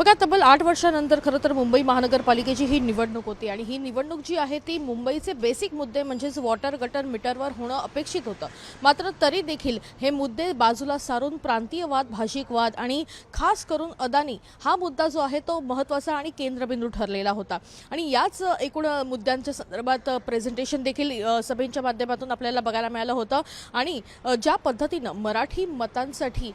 बघा, तब्बल 8 वर्षानंतर खरं तर मुंबई महानगरपालिकेची ही निवडणूक होती आणि ही निवडणूक जी आहे ती मुंबईचे बेसिक मुद्दे म्हणजेच वॉटर गटर मीटरवर होणं अपेक्षित होतं. मात्र तरी देखील हे मुद्दे बाजूला सारून प्रांतीयवाद, भाषिकवाद आणि खास करून अदानी हा मुद्दा जो आहे तो महत्त्वाचा आणि केंद्रबिंदू ठरलेला होता. आणि याच एकूण मुद्द्यांच्या संदर्भात प्रेझेंटेशन देखील सभेच्या माध्यमातून आपल्याला बघायला मिळालं होतं. आणि ज्या पद्धतीनं मराठी मतांसाठी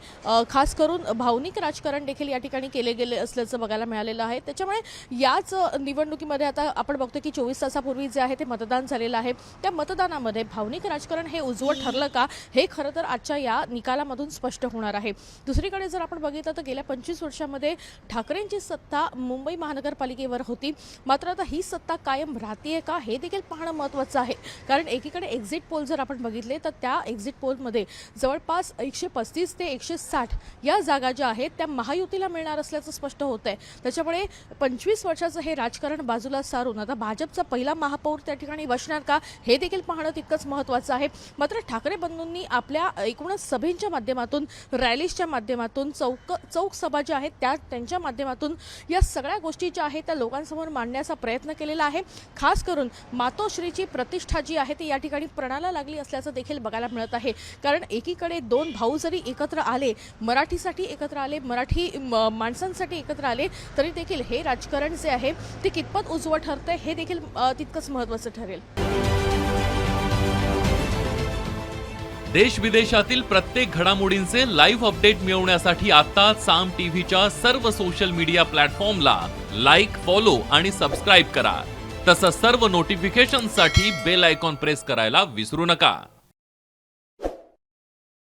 खास करून भावनिक राजकारण देखील या ठिकाणी केले गेले असल्याचं बघायला मिळालेलं आहे. त्याच्यामुळे याच निवडणुकीमध्ये आता आपण बघतो की 24 तासापूर्वी जे आहे ते मतदान झालेलं आहे. त्या मतदानामध्ये भावनिक राजकारण हे उजवं ठरलं का, हे खरं तर आजच्या या निकालामधून स्पष्ट होणार आहे. दुसरीकडे जर आपण बघितलं तर गेल्या 25 वर्षांमध्ये ठाकरेंची सत्ता मुंबई महानगरपालिकेवर होती. मात्र आता ही सत्ता कायम राहतेय का, हे देखील पाहणं महत्त्वाचं आहे. कारण एकीकडे एक्झिट पोल जर आपण बघितले तर त्या एक्झिट पोलमध्ये जवळपास 135 ते 160 या जागा ज्या आहेत त्या महायुतीला मिळणार असल्याचं स्पष्ट होत आहे. त्याच्यामुळे 25 वर्षाचं हे राजकारण बाजूला सारून आता भाजपचा पहिला महापौर त्या ठिकाणी बसणार का, हे देखील पाहणं तितकंच महत्त्वाचं आहे. मात्र ठाकरे बंधूंनी आपल्या एकूणच सभेच्या माध्यमातून, रॅलीजच्या माध्यमातून, चौक सभा ज्या आहेत त्यांच्या माध्यमातून या सगळ्या गोष्टी ज्या आहेत त्या लोकांसमोर मांडण्याचा प्रयत्न केलेला आहे. खास करून मातोश्रीची प्रतिष्ठा जी आहे ती या ठिकाणी प्रणाला लागली असल्याचं देखील बघायला मिळत आहे. कारण एकीकडे दोन भाऊ जरी एकत्र आले, मराठीसाठी एकत्र आले, मराठी माणसांसाठी एकत्र आले, तरी देखील हे राजकारण जे आहे ते कितपत उजवं ठरतंय हे देखील तितकंच महत्त्वाचं ठरेल. देश विदेशातील प्रत्येक घडामोडींचे लाईव्ह अपडेट मिळवण्यासाठी आता साम टीव्हीच्या सर्व सोशल मीडिया प्लॅटफॉर्मला लाईक, फॉलो आणि सबस्क्राईब करा. तसंच सर्व नोटिफिकेशनसाठी बेल आयकॉन प्रेस करायला विसरू नका.